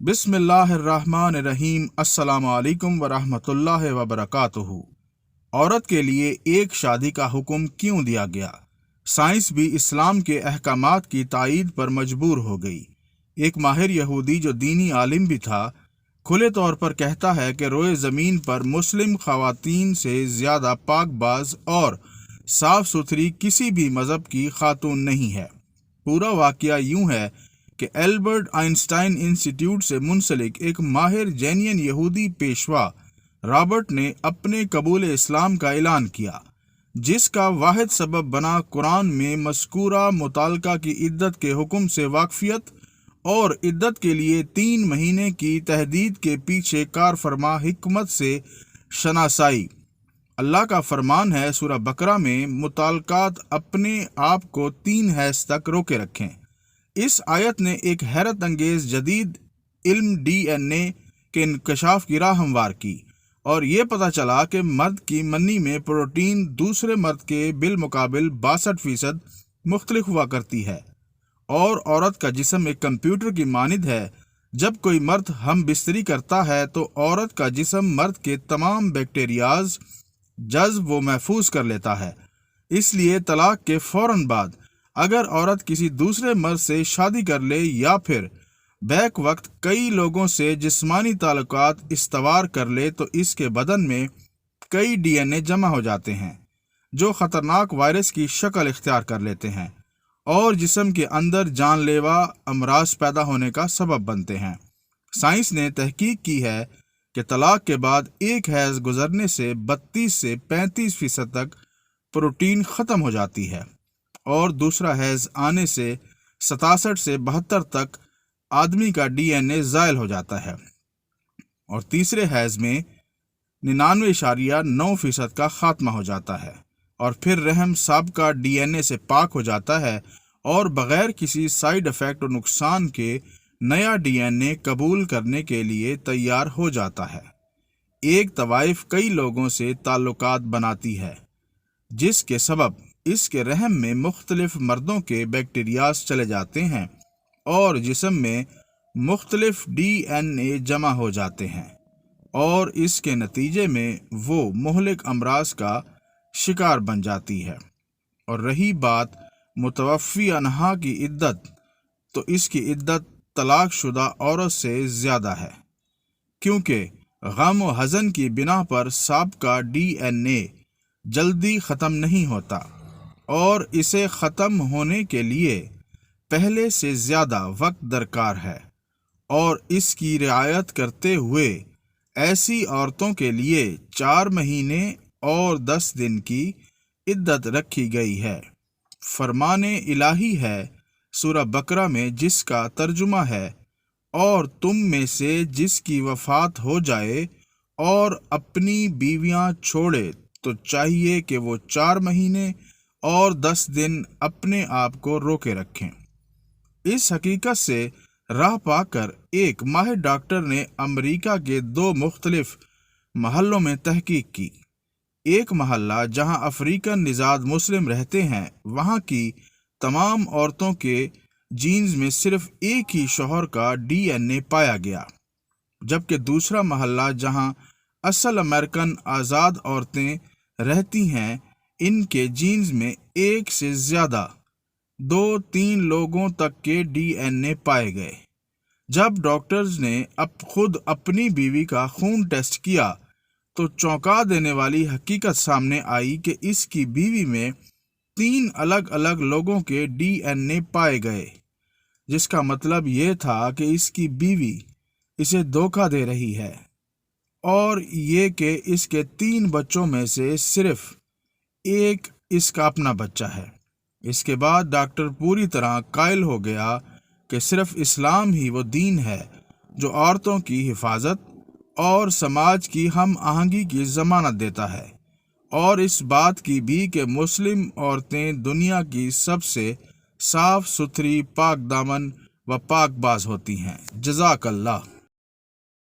बिस्मिल्लाहिर्रहमानिर्रहीम। अस्सलाम वालेकुम वरहमतुल्लाहि वबरकातुहू। औरत के लिए एक शादी का हुक्म क्यों दिया गया? साइंस भी इस्लाम के अहकामात की तायीद पर मजबूर हो गई। एक माहिर यहूदी जो दीनी आलिम भी था, खुले तौर पर कहता है कि रोए ज़मीन पर मुस्लिम ख़वातीन से ज़्यादा पाकबाज और साफ़ सुथरी किसी भी मज़हब की खातून नहीं है। पूरा वाक़या यूं है कि एल्बर्ट आइंस्टाइन इंस्टीट्यूट से मुंसलिक एक माहिर जैनियन यहूदी पेशवा रॉबर्ट ने अपने कबूल इस्लाम का ऐलान किया, जिसका वाहिद सबब बना कुरान में मज़कूरा मुतालका की इद्दत के हुक्म से वाकफियत और इद्दत के लिए 3 महीने की तहदीद के पीछे कार फरमा हिकमत से शनासाई। अल्लाह का फरमान है सूरह बकरा में, मुतालकात अपने आप को 3 हैज़ तक रोके रखें। इस आयत ने एक हैरत अंगेज जदीद इल्म DNA के इंकशाफ की राह हमवार की और ये पता चला कि मर्द की मन्नी में प्रोटीन दूसरे मर्द के बिलमुकाबिल 62% मुख्तलिफ हुआ करती है और औरत का जिस्म एक कंप्यूटर की मानिद है। जब कोई मर्द हम बिस्तरी करता है तो औरत का जिस्म मर्द के तमाम बैक्टीरियाज जज्ब व महफूज कर लेता है। इसलिए तलाक के फौरन बाद अगर औरत किसी दूसरे मर्द से शादी कर ले या फिर बैक वक्त कई लोगों से जिस्मानी ताल्लुकात इस्तवार कर ले तो इसके बदन में कई DNA जमा हो जाते हैं जो ख़तरनाक वायरस की शक्ल इख्तियार कर लेते हैं और जिस्म के अंदर जानलेवा अमराज पैदा होने का सबब बनते हैं। साइंस ने तहकीक की है कि तलाक के बाद एक हैज़ गुजरने से 32 से 35% तक प्रोटीन ख़त्म हो जाती है और दूसरा हैज़ आने से 67 से 72 तक आदमी का DNA ज़ायल हो जाता है और तीसरे हैज़ में 99.9% का खात्मा हो जाता है और फिर रहम साबिका DNA से पाक हो जाता है और बग़ैर किसी साइड इफ़ेक्ट और नुकसान के नया DNA कबूल करने के लिए तैयार हो जाता है। एक तवाइफ कई लोगों से ताल्लुकात बनाती है जिसके सबब इसके रहम में मुख्तलिफ मर्दों के बैक्टीरियाज चले जाते हैं और जिस्म में मुख्तलिफ DNA जमा हो जाते हैं और इसके नतीजे में वो मुहलिक अमराज का शिकार बन जाती है। और रही बात मुतवफ़ी अनहा की इद्दत, तो इसकी इद्दत तलाक शुदा औरत से ज़्यादा है, क्योंकि गम व हज़न की बिना पर साबिका DNA जल्दी ख़त्म नहीं होता और इसे ख़त्म होने के लिए पहले से ज़्यादा वक्त दरकार है और इसकी रियायत करते हुए ऐसी औरतों के लिए 4 महीने और 10 दिन की इद्दत रखी गई है। फरमाने इलाही है सूरह बकरा में, जिसका तर्जुमा है, और तुम में से जिसकी वफ़ात हो जाए और अपनी बीवियां छोड़े तो चाहिए कि वो 4 महीने और 10 दिन अपने आप को रोके रखें। इस हकीकत से राह पाकर एक माहिर डॉक्टर ने अमेरिका के 2 मुख्तलिफ महलों में तहकीक की। एक महल्ला जहां अफ्रीकन निज़ाद मुस्लिम रहते हैं, वहां की तमाम औरतों के जीन्स में सिर्फ एक ही शौहर का DNA पाया गया, जबकि दूसरा महल्ला जहां असल अमेरिकन आज़ाद औरतें रहती हैं, इनके जीन्स में एक से ज़्यादा 2-3 लोगों तक के DNA पाए गए। जब डॉक्टर्स ने खुद अपनी बीवी का खून टेस्ट किया तो चौंका देने वाली हकीकत सामने आई कि इसकी बीवी में 3 अलग अलग लोगों के DNA पाए गए, जिसका मतलब ये था कि इसकी बीवी इसे धोखा दे रही है और ये कि इसके 3 बच्चों में से सिर्फ एक इसका अपना बच्चा है। इसके बाद डॉक्टर पूरी तरह कायल हो गया कि सिर्फ इस्लाम ही वो दीन है जो औरतों की हिफाजत और समाज की हम आहंगी की ज़मानत देता है और इस बात की भी कि मुस्लिम औरतें दुनिया की सबसे साफ़ सुथरी, पाक दामन व पाकबाज होती हैं। जज़ाकल्लाह।